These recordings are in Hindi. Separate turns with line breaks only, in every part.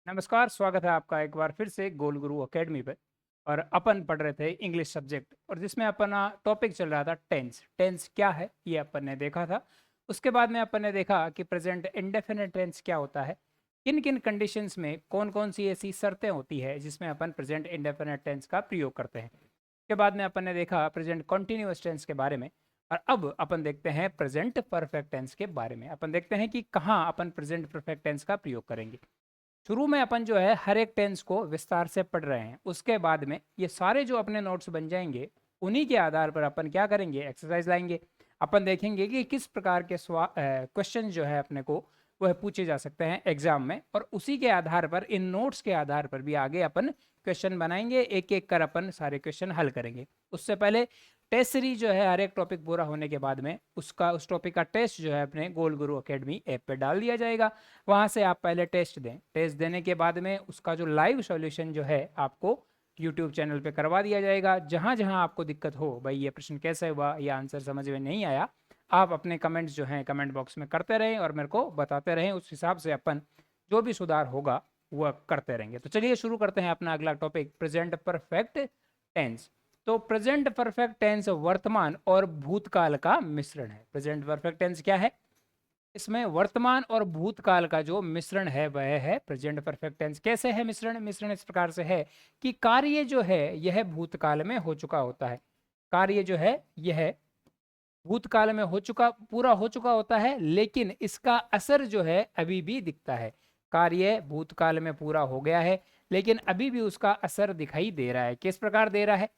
नमस्कार, स्वागत है आपका एक बार फिर से गोल गुरु एकेडमी पे। और अपन पढ़ रहे थे इंग्लिश सब्जेक्ट, और जिसमें अपना टॉपिक चल रहा था टेंस। टेंस क्या है ये अपन ने देखा था। उसके बाद में अपन ने देखा कि प्रेजेंट इंडेफिनिट टेंस क्या होता है, किन किन कंडीशंस में कौन कौन सी ऐसी शर्तें होती है जिसमें अपन प्रेजेंट इंडेफिनिट टेंस का प्रयोग करते हैं। उसके बाद में अपन ने देखा प्रेजेंट कॉन्टिन्यूअस टेंस के बारे में। और अब अपन देखते हैं प्रेजेंट परफेक्ट टेंस के बारे में। अपन देखते हैं कि कहाँ अपन प्रेजेंट परफेक्ट टेंस का प्रयोग करेंगे। शुरू में अपन जो है हर एक टेंस को विस्तार से पढ़ रहे हैं। उसके बाद में ये सारे जो अपने नोट्स बन जाएंगे, उन्हीं के आधार पर अपन क्या करेंगे, एक्सरसाइज लाएंगे। अपन देखेंगे कि किस प्रकार के क्वेश्चन जो है अपने को वह पूछे जा सकते हैं एग्जाम में, और उसी के आधार पर इन नोट्स के आधार पर भी आगे अपन क्वेश्चन बनाएंगे। एक एक कर अपन सारे क्वेश्चन हल करेंगे। उससे पहले टेस्ट सीरीज जो है हर एक टॉपिक पूरा होने के बाद में उसका उस टॉपिक का टेस्ट जो है अपने गोल गुरु एकेडमी ऐप पे डाल दिया जाएगा। वहाँ से आप पहले टेस्ट दें। टेस्ट देने के बाद में उसका जो लाइव सॉल्यूशन जो है आपको यूट्यूब चैनल पे करवा दिया जाएगा। जहाँ जहाँ आपको दिक्कत हो, भाई ये प्रश्न कैसे हुआ या आंसर समझ में नहीं आया, आप अपने कमेंट्स जो हैं कमेंट बॉक्स में करते रहें और मेरे को बताते रहें। उस हिसाब से अपन जो भी सुधार होगा वह करते रहेंगे। तो चलिए शुरू करते हैं अपना अगला टॉपिक, प्रेजेंट परफेक्ट टेंस। तो प्रेजेंट परफेक्ट टेंस वर्तमान और भूतकाल का मिश्रण है। प्रेजेंट परफेक्ट टेंस क्या है? इसमें वर्तमान और भूतकाल का जो मिश्रण है वह है प्रेजेंट परफेक्ट टेंस। कैसे है मिश्रण? मिश्रण इस प्रकार से है कि कार्य जो है यह भूतकाल में हो चुका होता है। कार्य जो है यह भूतकाल में हो चुका, पूरा हो चुका होता है, लेकिन इसका असर जो है अभी भी दिखता है। कार्य भूतकाल में पूरा हो गया है, लेकिन अभी भी उसका असर दिखाई दे रहा है। किस प्रकार दे रहा है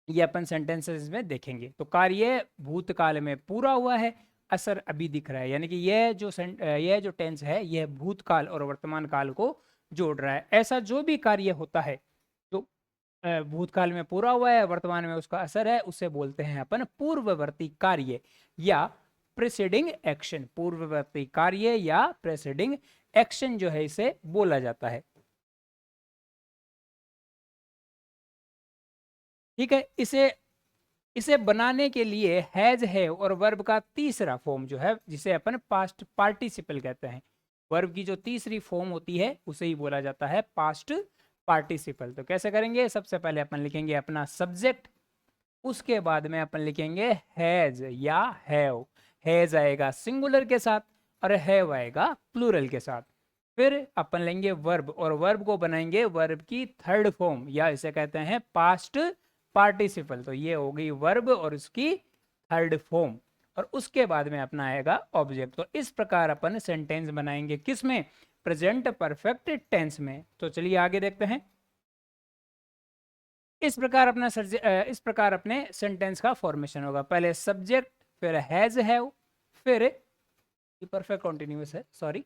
ये अपन सेंटेंसेस में देखेंगे। तो कार्य भूतकाल में पूरा हुआ है, असर अभी दिख रहा है। यानी कि यह जो टेंस है यह भूतकाल और वर्तमान काल को जोड़ रहा है। ऐसा जो भी कार्य होता है जो भूतकाल में पूरा हुआ है, वर्तमान में उसका असर है, उसे बोलते हैं अपन पूर्ववर्ती कार्य या प्रेसिडिंग एक्शन। पूर्ववर्ती कार्य या प्रेसिडिंग एक्शन जो है इसे बोला जाता है। ठीक है। इसे इसे बनाने के लिए हैज है और वर्ब का तीसरा फॉर्म जो है, जिसे अपन पास्ट पार्टिसिपल कहते हैं। वर्ब की जो तीसरी फॉर्म होती है उसे ही बोला जाता है पास्ट पार्टिसिपल। तो कैसे करेंगे? सबसे पहले अपन लिखेंगे अपना सब्जेक्ट, उसके बाद में अपन लिखेंगे हैज या हैव। हैज आएगा सिंगुलर के साथ और हैव आएगा प्लूरल के साथ। फिर अपन लेंगे वर्ब, और वर्ब को बनाएंगे वर्ब की थर्ड फॉर्म, या इसे कहते हैं पास्ट पार्टिसिपल। तो ये हो गई वर्ब और उसकी थर्ड फॉर्म, और उसके बाद में अपना आएगा ऑब्जेक्ट। तो इस प्रकार अपन सेंटेंस बनाएंगे किस में? प्रेजेंट परफेक्ट टेंस में। तो चलिए आगे देखते हैं। इस प्रकार अपने सेंटेंस का फॉर्मेशन होगा। पहले सब्जेक्ट, फिर हैज हैव, फिर परफेक्ट कॉन्टिन्यूअस है, सॉरी।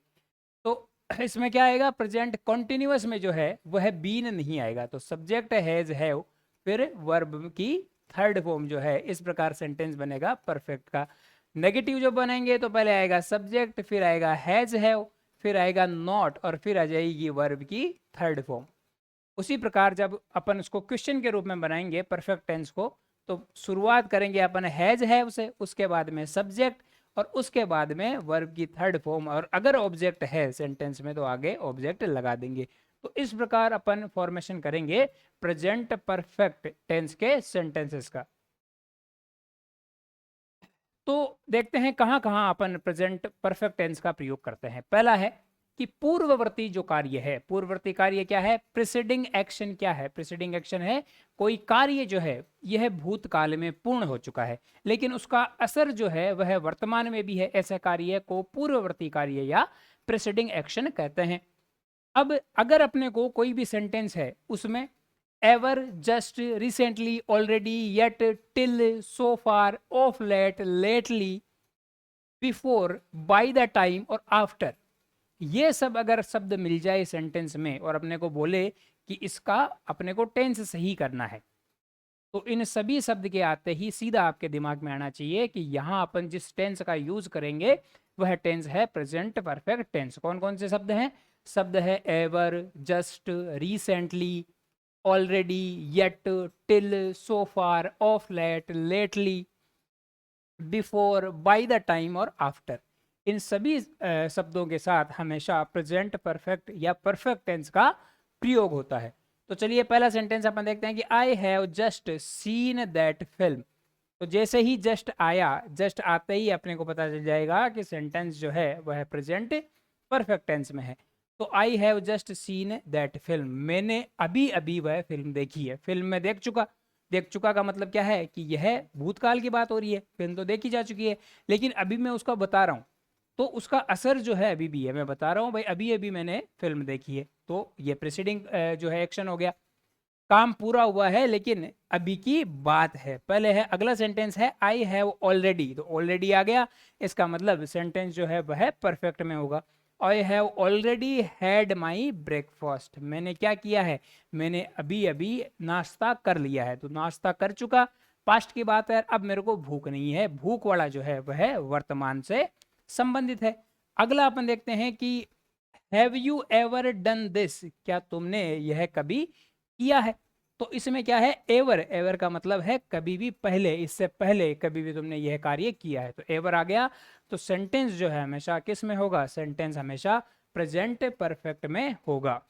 तो इसमें क्या आएगा? प्रेजेंट कॉन्टिन्यूअस में जो है वह बीन नहीं आएगा। तो सब्जेक्ट हैज हैव फिर वर्ब की थर्ड फॉर्म जो है, इस प्रकार सेंटेंस बनेगा परफेक्ट का। नेगेटिव जो बनाएंगे तो पहले आएगा सब्जेक्ट, फिर आएगा हैज हैव, फिर आएगा नॉट, और फिर आ जाएगी वर्ब की थर्ड फॉर्म। उसी प्रकार जब अपन उसको क्वेश्चन के रूप में बनाएंगे परफेक्ट टेंस को, तो शुरुआत करेंगे अपन हैज हैव से, उसके बाद में सब्जेक्ट, और उसके बाद में वर्ब की थर्ड फॉर्म, और अगर ऑब्जेक्ट है सेंटेंस में तो आगे ऑब्जेक्ट लगा देंगे। तो इस प्रकार अपन फॉर्मेशन करेंगे प्रेजेंट परफेक्ट टेंस के सेंटेंसेस का। तो देखते हैं कहाँ कहाँ अपन प्रेजेंट परफेक्ट टेंस का प्रयोग करते हैं। पहला है कि पूर्ववर्ती जो कार्य है। पूर्ववर्ती कार्य क्या है? प्रिसीडिंग एक्शन क्या है? प्रिसीडिंग एक्शन है कोई कार्य जो है यह भूतकाल में पूर्ण हो चुका है, लेकिन उसका असर जो है वह वर्तमान में भी है। ऐसे कार्य को पूर्ववर्ती कार्य या प्रिसीडिंग एक्शन कहते हैं। अब अगर अपने को कोई भी सेंटेंस है उसमें ever, just, recently, already, yet, till, so far, of late, lately, before, by the time और आफ्टर, ये सब अगर शब्द मिल जाए सेंटेंस में और अपने को बोले कि इसका अपने को टेंस सही करना है, तो इन सभी शब्द के आते ही सीधा आपके दिमाग में आना चाहिए कि यहाँ अपन जिस टेंस का यूज करेंगे वह टेंस है प्रेजेंट परफेक्ट टेंस। कौन कौन से शब्द हैं? शब्द है ever, just, recently, already, yet, till, so far, of late, lately, before, by the time और आफ्टर। इन सभी शब्दों के साथ हमेशा प्रेजेंट परफेक्ट या परफेक्ट टेंस का प्रयोग होता है। तो चलिए पहला सेंटेंस अपन देखते हैं कि I have just seen that film. तो जैसे ही जस्ट आया, जस्ट आते ही अपने को पता चल जाएगा कि सेंटेंस जो है वह प्रेजेंट परफेक्ट टेंस में है। तो I have just seen that film, मैंने अभी अभी वह फिल्म देखी है। फिल्म में देख चुका, देख चुका का मतलब क्या है कि यह भूतकाल की बात हो रही है, फिल्म तो देखी जा चुकी है, लेकिन अभी मैं उसका बता रहा हूँ, तो उसका असर जो है अभी भी है। मैं बता रहा हूँ भाई अभी अभी मैंने फिल्म देखी है, तो ये प्रेसिडिंग जो है एक्शन हो गया, काम पूरा हुआ है लेकिन अभी की बात है। पहले है अगला सेंटेंस है आई हैव ऑलरेडी, तो ऑलरेडी आ गया, इसका मतलब सेंटेंस जो है वह परफेक्ट में होगा। I have already had my breakfast, मैंने क्या किया है, मैंने अभी अभी नाश्ता कर लिया है। तो नाश्ता कर चुका, पास्ट की बात है, अब मेरे को भूख नहीं है, भूख वाला जो है वह वर्तमान से संबंधित है। अगला अपन देखते हैं कि have you ever done this, क्या तुमने यह कभी किया है। तो इसमें क्या है, एवर, एवर का मतलब है कभी भी पहले, इससे पहले कभी भी तुमने यह कार्य किया है, तो एवर आ गया। तो सेंटेंस जो है हमेशा किस में होगा, सेंटेंस हमेशा प्रेजेंट परफेक्ट में होगा।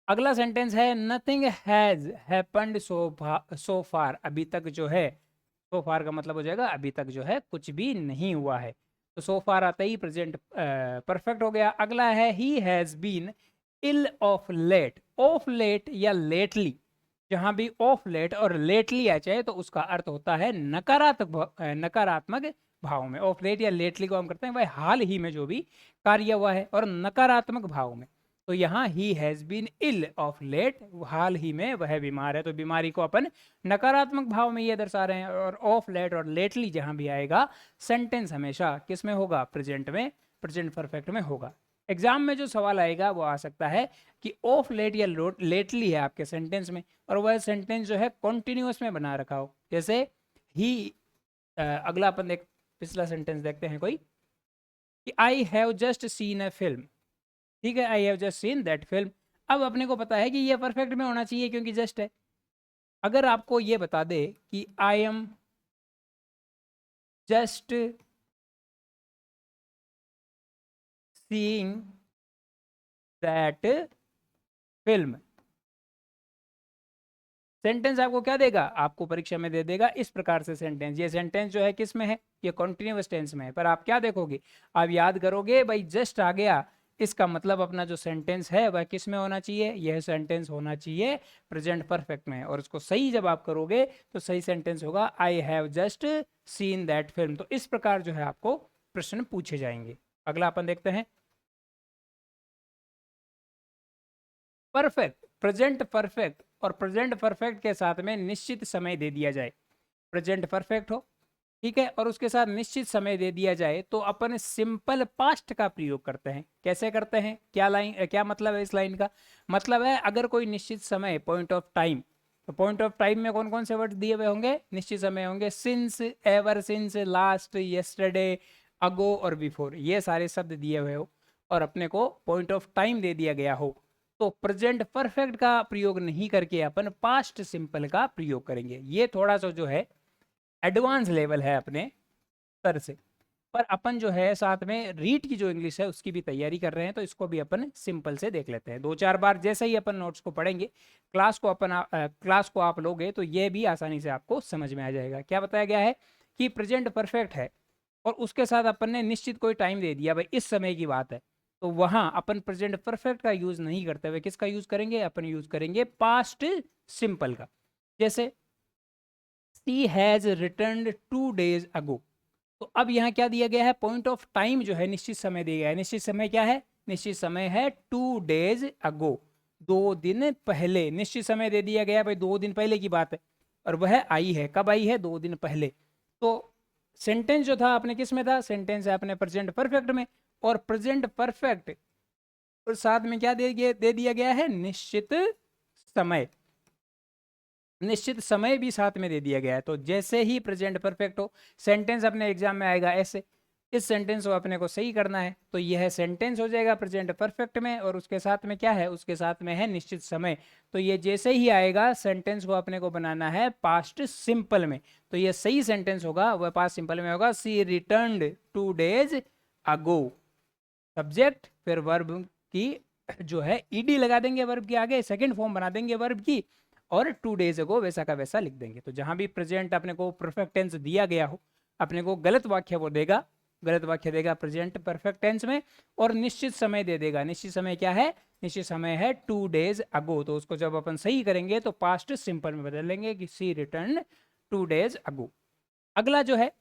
अगला सेंटेंस है नथिंग हैज हैपेंड सो फार, अभी तक जो है, सो फार का मतलब हो जाएगा अभी तक जो है कुछ भी नहीं हुआ है। तो सो फार आता ही प्रेजेंट परफेक्ट हो गया। अगला है ही has been ill of late, of late या लेटली, जहां भी ऑफ लेट और लेटली आ जाए तो उसका अर्थ होता है नकारात्मक भाव में। ऑफ लेट या लेटली को हम करते हैं भाई हाल ही में जो भी कार्य हुआ है, और नकारात्मक भाव में। तो यहाँ ही has been ill of late, हाल ही में वह बीमार है, तो बीमारी को अपन नकारात्मक भाव में ये दर्शा रहे हैं। और ऑफ लेट और लेटली जहां भी आएगा, सेंटेंस हमेशा किस में होगा, प्रेजेंट में, प्रेजेंट परफेक्ट में होगा। एग्जाम में जो सवाल आएगा वो आ सकता है कि ऑफ लेट या लेटली है आपके सेंटेंस में, और वह सेंटेंस जो है कॉन्टिन्यूअस में बना रखा हो, जैसे ही। अगला अपन देख, पिछला सेंटेंस देखते हैं कोई, कि I have just seen a film, ठीक है, I have just seen that film. अब अपने को पता है कि ये परफेक्ट में होना चाहिए क्योंकि जस्ट है। अगर आपको ये बता दे कि I am just seeing that film, sentence आपको क्या देगा, आपको परीक्षा में दे देगा इस प्रकार से सेंटेंस। ये सेंटेंस जो है किस में है, ये कॉन्टिन्यूअस टेंस में है, पर आप क्या देखोगे, आप याद करोगे भाई जस्ट आ गया, इसका मतलब अपना जो सेंटेंस है वह किस में होना चाहिए, यह सेंटेंस होना चाहिए प्रेजेंट परफेक्ट में। और इसको सही जब आप करोगे तो सही सेंटेंस होगा I have just seen that film. तो इस प्रकार जो है आपको प्रश्न पूछे जाएंगे। अगला अपन देखते हैं परफेक्ट, प्रेजेंट परफेक्ट और प्रेजेंट परफेक्ट के साथ में निश्चित समय दे दिया जाए। प्रेजेंट परफेक्ट हो, ठीक है, और उसके साथ निश्चित समय दे दिया जाए तो अपन सिंपल पास्ट का प्रयोग करते हैं। कैसे करते हैं, क्या लाइन, क्या मतलब है इस लाइन का, मतलब है अगर कोई निश्चित समय, पॉइंट ऑफ टाइम, तो पॉइंट ऑफ टाइम में कौन कौन से वर्ड दिए हुए होंगे, निश्चित समय होंगे, since, ever since, last, yesterday, ago और बिफोर, ये सारे शब्द दिए हुए हो, और अपने को पॉइंट ऑफ टाइम दे दिया गया हो, तो प्रेजेंट परफेक्ट का प्रयोग नहीं करके अपन पास्ट सिंपल का प्रयोग करेंगे। ये थोड़ा सा जो है एडवांस लेवल है अपने स्तर से, पर अपन जो है साथ में रीड की जो इंग्लिश है उसकी भी तैयारी कर रहे हैं, तो इसको भी अपन सिंपल से देख लेते हैं। दो चार बार जैसे ही अपन नोट्स को पढ़ेंगे, क्लास को अपन क्लास को आप लोगे तो ये भी आसानी से आपको समझ में आ जाएगा। क्या बताया गया है कि प्रेजेंट परफेक्ट है और उसके साथ अपन ने निश्चित कोई टाइम दे दिया, भाई इस समय की बात है, तो वहां अपन प्रेजेंट परफेक्ट का यूज नहीं करते हुए किसका यूज करेंगे, अपन यूज करेंगे पास्ट सिंपल का। जैसे she has return 2 days ago, तो अब यहाँ क्या दिया गया है, पॉइंट ऑफ टाइम जो है निश्चित समय दिया गया है। निश्चित समय क्या है, निश्चित समय है 2 days ago, 2 दिन पहले निश्चित समय दे दिया गया है, भाई 2 दिन पहले की बात है, और वह आई है, कब आई है, 2 दिन पहले। तो सेंटेंस जो था अपने किस में था, सेंटेंस है अपने प्रेजेंट परफेक्ट में, और प्रेजेंट परफेक्ट और साथ में क्या दे दिया गया है, निश्चित समय, निश्चित समय भी साथ में दे दिया गया है। तो जैसे ही प्रेजेंट परफेक्ट हो, सेंटेंस अपने एग्जाम में आएगा ऐसे, इस सेंटेंस को अपने को सही करना है। तो यह सेंटेंस हो जाएगा प्रेजेंट परफेक्ट में, और उसके साथ में क्या है, उसके साथ में है निश्चित समय। तो ये जैसे ही आएगा सेंटेंस को अपने को बनाना है पास्ट सिंपल में। तो ये सही सेंटेंस होगा वह पास्ट सिंपल में होगा, सी रिटर्न्ड 2 days अगो। सब्जेक्ट फिर वर्ब की जो है ईडी लगा देंगे वर्ब के आगे, सेकंड फॉर्म बना देंगे वर्ब की, और 2 days अगो वैसा का वैसा लिख देंगे। तो जहां भी प्रेजेंट अपने को परफेक्ट टेंस दिया गया हो, अपने को गलत वाक्य वो देगा, गलत वाक्य देगा प्रेजेंट परफेक्ट टेंस में, और निश्चित समय दे देगा। निश्चित समय क्या है, निश्चित समय है 2 days अगो। तो उसको जब अपन सही करेंगे तो पास्ट सिंपल में बदल लेंगे कि सी रिटर्न 2 days अगो। अगला जो है,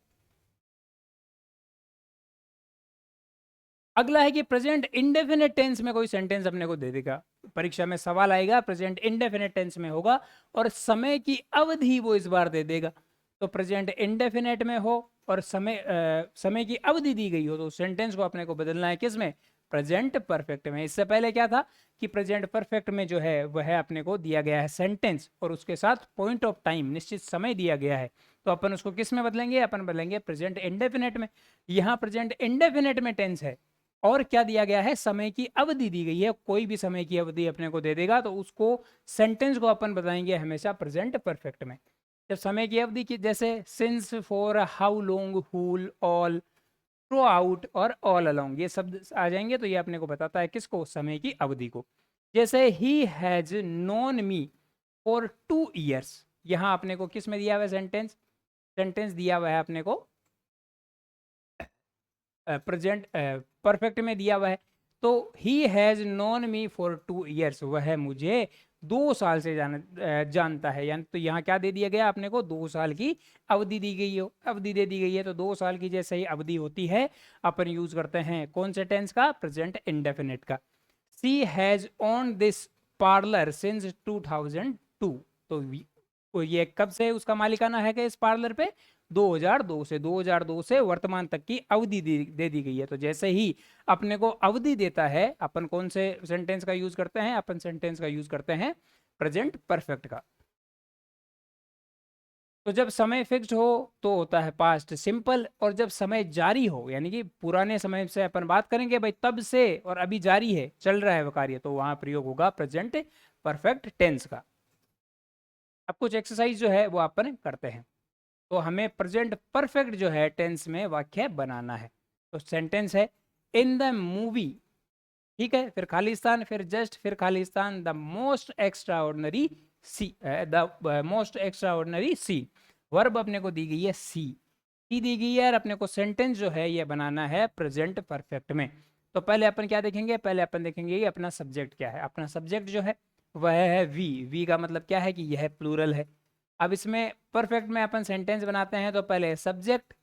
अगला है कि प्रेजेंट इंडेफिनिट टेंस में कोई सेंटेंस अपने को दे देगा। परीक्षा में सवाल आएगा प्रेजेंट इंडेफिनिट टेंस में होगा, और समय की अवधि वो इस बार दे देगा। तो प्रेजेंट इंडेफिनिट में हो और समय की अवधि दी गई हो, तो सेंटेंस को अपने को बदलना है किस में, प्रेजेंट परफेक्ट में। इससे पहले क्या था कि प्रेजेंट परफेक्ट में जो है वह अपने को दिया गया है सेंटेंस, और उसके साथ पॉइंट ऑफ टाइम निश्चित समय दिया गया है। तो अपन उसको किस में बदलेंगे, अपन बदलेंगे प्रेजेंट इंडेफिनिट में। यहाँ प्रेजेंट इंडेफिनिट में टेंस है, और क्या दिया गया है, समय की अवधि दी गई है। कोई भी समय की अवधि अपने को दे देगा, तो उसको सेंटेंस को अपन बताएंगे हमेशा प्रेजेंट परफेक्ट में। जब समय की अवधि की, जैसे since, for, how long, whole, all, throughout और ऑल अलोंग, ये शब्द आ जाएंगे तो ये अपने को बताता है किसको, समय की अवधि को। जैसे he has known me for 2 years, यहाँ अपने को किस में दिया हुआ है सेंटेंस, सेंटेंस दिया हुआ है अपने को प्रेजेंट परफेक्ट में दिया हुआ है। तो he has known me for 2 years, वह मुझे 2 साल से जानता है। यानी तो यहाँ क्या दे दिया गया अपने को, 2 साल की अवधि दी गई हो, अवधि दे दी गई है। तो 2 साल की जैसे ही अवधि होती है अपन यूज करते हैं कौन से टेंस का, प्रेजेंट इंडेफिनिट का। She has own this parlour since 2002, तो ये कब से उसका मालिकाना है कि इस पार्लर पे, 2002 से, 2002 से वर्तमान तक की अवधि दे दी गई है। तो जैसे ही अपने को अवधि देता है, अपन कौन से सेंटेंस का यूज करते हैं, अपन सेंटेंस का यूज करते हैं प्रेजेंट परफेक्ट का। तो जब समय फिक्स्ड हो तो होता है पास्ट सिंपल, और जब समय जारी हो, यानी कि पुराने समय से अपन बात करेंगे भाई तब से और अभी जारी है, चल रहा है वो कार्य, तो वहां प्रयोग होगा प्रेजेंट परफेक्ट टेंस का। अब कुछ एक्सरसाइज जो है वो अपन करते हैं। तो हमें प्रेजेंट परफेक्ट जो है टेंस में वाक्य बनाना है। तो सेंटेंस है, इन द मूवी, ठीक है, फिर खालिस्तान, फिर जस्ट, फिर खालिस्तान, the most extraordinary see, the most extraordinary see. Verb अपने को दी गई है सी दी गई है, और अपने को सेंटेंस जो है ये बनाना है प्रेजेंट परफेक्ट में। तो पहले अपन क्या देखेंगे, पहले अपन देखेंगे ये अपना सब्जेक्ट क्या है। अपना सब्जेक्ट जो है वह है वी का मतलब क्या है कि यह प्लूरल है। अब इसमें परफेक्ट में अपन सेंटेंस बनाते हैं, तो पहले सब्जेक्ट,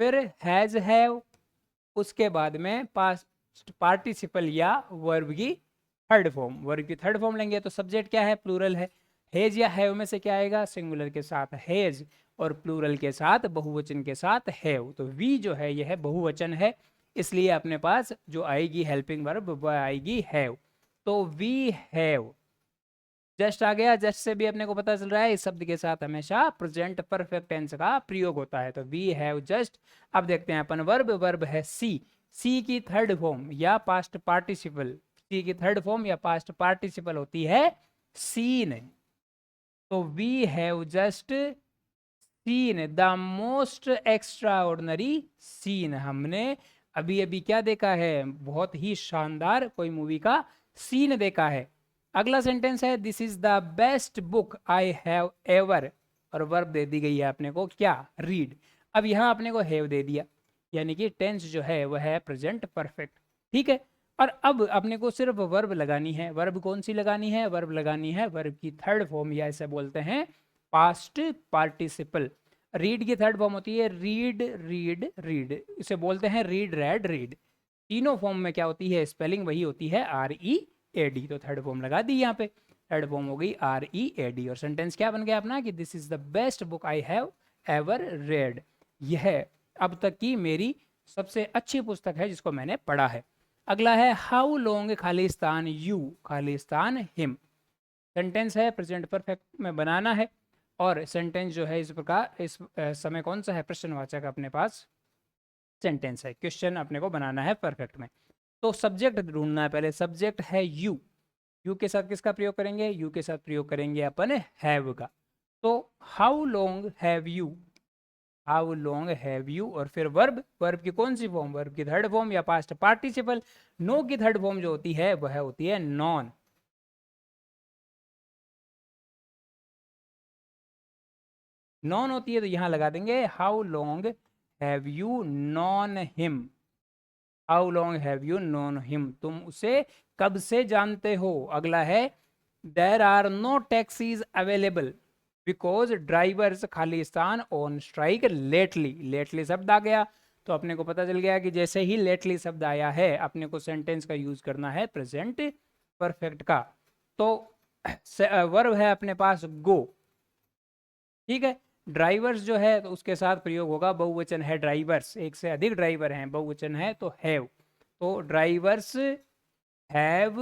फिर हैज हैव, उसके बाद में पास्ट पार्टिसिपल या वर्ब की थर्ड फॉर्म, वर्ब की थर्ड फॉर्म लेंगे। तो सब्जेक्ट क्या है, प्लूरल है। हेज या हैव में से क्या आएगा, सिंगुलर के साथ हेज, और प्लूरल के साथ बहुवचन के साथ हैव। तो वी जो है यह बहुवचन है, इसलिए अपने पास जो आएगी हेल्पिंग वर्ब वह आएगी हैव। तो वी हैव, जस्ट आ गया, जस्ट से भी अपने को पता चल रहा है इस शब्द के साथ हमेशा प्रेजेंट परफेक्ट टेंस का प्रयोग होता है। तो वी हैव जस्ट। अब देखते हैं अपन वर्ब, वर्ब है सी की थर्ड फॉर्म या पास्ट पार्टिसिपल, सी की थर्ड फॉर्म या पास्ट पार्टिसिपल होती है सीन। तो we have just seen the most extraordinary scene. हमने अभी अभी क्या देखा है, बहुत ही शानदार कोई मूवी का सीन देखा है। अगला सेंटेंस है, this is the best book I have ever, और वर्ब दे दी गई है अपने को क्या, रीड। अब यहाँ अपने को हैव दे दिया, यानी कि टेंस जो है वह है प्रेजेंट परफेक्ट, ठीक है। और अब अपने को सिर्फ वर्ब लगानी है। वर्ब कौन सी लगानी है, वर्ब लगानी है वर्ब की थर्ड फॉर्म, या इसे बोलते हैं पास्ट पार्टिसिपल। रीड की थर्ड फॉर्म होती है रीड रीड रीड, इसे बोलते हैं रीड रेड रीड। तीनों फॉर्म में क्या होती है, स्पेलिंग वही होती है READ। तो थर्ड फॉर्म लगा दी यहाँ पे, थर्ड फॉर्म हो गई READ, और सेंटेंस क्या बन गया अपना कि this is the best book I have ever read. यह अब तक की मेरी सबसे अच्छी पुस्तक है जिसको मैंने पढ़ा है। अगला है how long Khalistan you Khalistan him. Sentence है प्रेजेंट परफेक्ट में बनाना है, और सेंटेंस जो है इस प्रकार, इस समय कौन सा है, प्रश्नवाचक अपने पास सेंटेंस है। क्वेश्चन अपने को बनाना है परफेक्ट में। तो सब्जेक्ट ढूंढना है पहले। सब्जेक्ट है यू। यू के साथ किसका प्रयोग करेंगे? यू के साथ प्रयोग करेंगे अपन हैव का। तो how long have you, how long have you. और फिर वर्ब, वर्ब की कौन सी फॉर्म? वर्ब की थर्ड फॉर्म या पास्ट पार्टिसिपल। नो की थर्ड फॉर्म जो होती है वह होती है नॉन। नॉन होती है तो यहां लगा देंगे how long have you known him. How long have you known him, तुम उसे कब से जानते हो। अगला है there are no taxis available because drivers खालिस्तान ऑन स्ट्राइक लेटली। लेटली शब्द आ गया तो अपने को पता चल गया कि जैसे ही लेटली शब्द आया है अपने को सेंटेंस का यूज करना है प्रेजेंट परफेक्ट का। तो वर्ब है अपने पास गो, ठीक है। ड्राइवर्स जो है तो उसके साथ प्रयोग होगा, बहुवचन है ड्राइवर्स, एक से अधिक ड्राइवर हैं, बहुवचन है तो हैव। तो ड्राइवर्स हैव,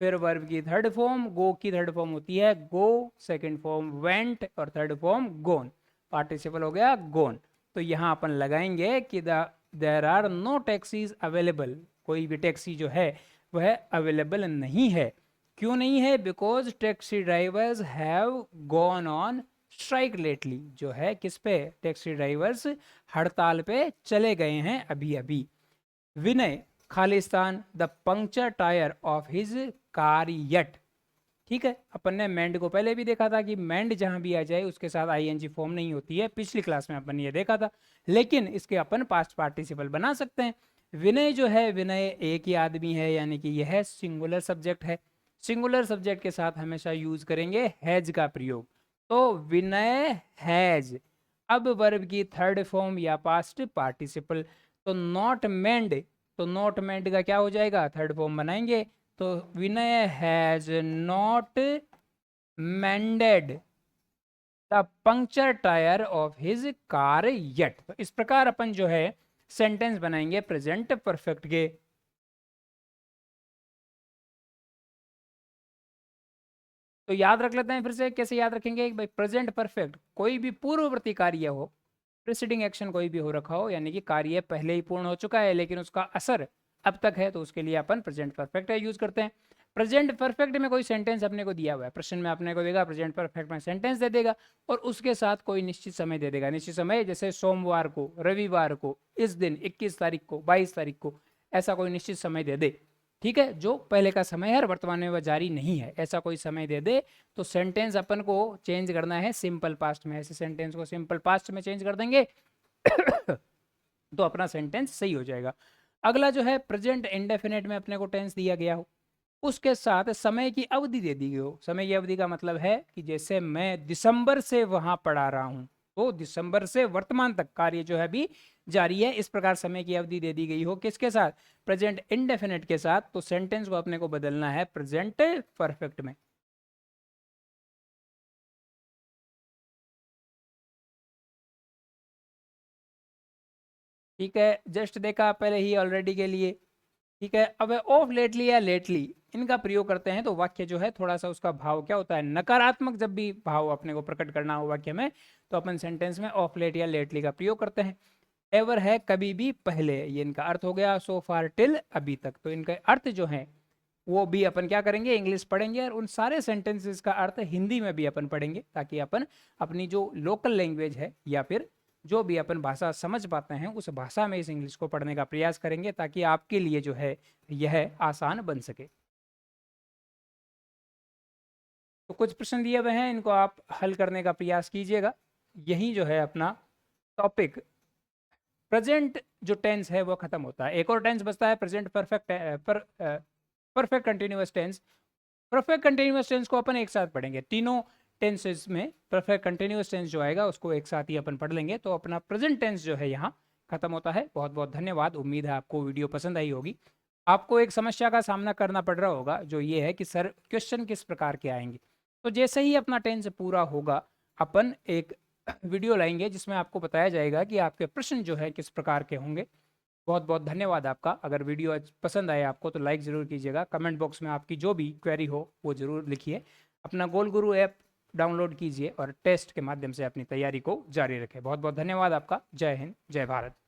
फिर वर्ब की थर्ड फॉर्म, गो की थर्ड फॉर्म होती है गो, सेकंड फॉर्म वेंट और थर्ड फॉर्म गोन। पार्टिसिपल हो गया गोन। तो यहाँ अपन लगाएंगे कि there are no taxis available, कोई भी टैक्सी जो है वह अवेलेबल नहीं है। क्यों नहीं है? Because taxi drivers have gone on strike lately. जो है किस पे? टैक्सी ड्राइवर्स हड़ताल पे चले गए हैं अभी अभी। Vinay Khalistan the puncture tyre of his car yet. ठीक है, अपन ने मैंड को पहले भी देखा था कि मैंड जहां भी आ जाए उसके साथ आईएनजी फॉर्म नहीं होती है, पिछली क्लास में अपन ने ये देखा था। लेकिन इसके अपन पास्ट पार्टिसिपल बना सकते हैं। विनय जो है, विनय एक ही आदमी है, यानी कि यह सिंगुलर सब्जेक्ट है। सिंगुलर सब्जेक्ट के साथ हमेशा यूज करेंगे हैज का प्रयोग। तो विनय हैज। अब वर्ब की थर्ड फॉर्म या पास्ट पार्टिसिपल, तो नॉट मेंड, तो नॉट मेंड का क्या हो जाएगा? थर्ड फॉर्म बनाएंगे। तो Vinay has not mended the puncture tyre of his car yet. तो इस प्रकार अपन जो है सेंटेंस बनाएंगे प्रेजेंट परफेक्ट के। तो याद रख लेते हैं फिर से, कैसे याद रखेंगे? भाई प्रेजेंट परफेक्ट कोई भी पूर्ववर्ती कार्य हो, प्रीसीडिंग एक्शन कोई भी हो रखा हो, यानी कि कार्य पहले ही पूर्ण हो चुका है लेकिन उसका असर अब तक है, तो उसके लिए अपन प्रेजेंट परफेक्ट यूज करते हैं। प्रेजेंट परफेक्ट में कोई सेंटेंस अपने को दिया हुआ है, प्रश्न में अपने को देगा प्रेजेंट परफेक्ट में सेंटेंस दे देगा और उसके साथ कोई निश्चित समय दे देगा। निश्चित समय जैसे सोमवार को, रविवार को, इस दिन 21 तारीख को, 22 तारीख को, ऐसा कोई निश्चित समय दे दे। ठीक है, जो पहले का समय है और वर्तमान में वह जारी नहीं है, ऐसा कोई समय दे दे तो सेंटेंस अपन को चेंज करना है सिंपल पास्ट में। ऐसे सेंटेंस को सिंपल पास्ट में चेंज कर देंगे तो अपना सेंटेंस सही हो जाएगा। अगला जो है प्रेजेंट इंडेफिनेट में अपने को टेंस दिया गया हो, उसके साथ समय की अवधि दे दी गई हो। समय की अवधि का मतलब है कि जैसे मैं दिसंबर से वहां पढ़ा रहा हूं, तो दिसंबर से वर्तमान तक कार्य जो है अभी जारी है। इस प्रकार समय की अवधि दे दी गई हो किसके साथ? प्रेजेंट इंडेफिनेट के साथ। तो सेंटेंस को अपने को बदलना है प्रेजेंट परफेक्ट में। ठीक है, जस्ट देखा पहले ही ऑलरेडी के लिए। ठीक है, अब ऑफ लेटली या लेटली इनका प्रयोग करते हैं तो वाक्य जो है थोड़ा सा उसका भाव क्या होता है, नकारात्मक। जब भी भाव अपने को प्रकट करना हो वाक्य में तो अपन सेंटेंस में ऑफ लेट या लेटली का प्रयोग करते हैं। एवर है कभी भी पहले, ये इनका अर्थ हो गया। सो फार टिल अभी तक, तो इनके अर्थ जो है वो भी अपन क्या करेंगे, इंग्लिश पढ़ेंगे और उन सारे सेंटेंसेस का अर्थ हिंदी में भी अपन पढ़ेंगे, ताकि अपन अपनी जो लोकल लैंग्वेज है या फिर जो भी अपन भाषा समझ पाते हैं उस भाषा में इस इंग्लिश को पढ़ने का प्रयास करेंगे, ताकि आपके लिए जो है यह आसान बन सके। तो कुछ प्रश्न दिए हुए हैं, इनको आप हल करने का प्रयास कीजिएगा। यही जो है अपना टॉपिक प्रेजेंट जो टेंस है वो खत्म होता है। एक और टेंस बचता है present perfect, perfect continuous tense. Perfect continuous tense को अपन एक साथ पढ़ेंगे, तीनों टेंसेस में परफेक्ट कंटिन्यूअस टेंस जो आएगा उसको एक साथ ही अपन पढ़ लेंगे। तो अपना प्रेजेंट टेंस जो है यहाँ खत्म होता है। बहुत बहुत धन्यवाद, उम्मीद है आपको वीडियो पसंद आई होगी। आपको एक समस्या का सामना करना पड़ रहा होगा, जो ये है कि सर क्वेश्चन किस प्रकार के आएंगे। तो जैसे ही अपना टेंस पूरा होगा अपन एक वीडियो लाएंगे जिसमें आपको बताया जाएगा कि आपके प्रश्न जो है किस प्रकार के होंगे। बहुत बहुत धन्यवाद आपका। अगर वीडियो आज पसंद आए आपको तो लाइक ज़रूर कीजिएगा। कमेंट बॉक्स में आपकी जो भी क्वेरी हो वो ज़रूर लिखिए। अपना गोल गुरु ऐप डाउनलोड कीजिए और टेस्ट के माध्यम से अपनी तैयारी को जारी रखें। बहुत बहुत धन्यवाद आपका। जय हिंद, जय भारत।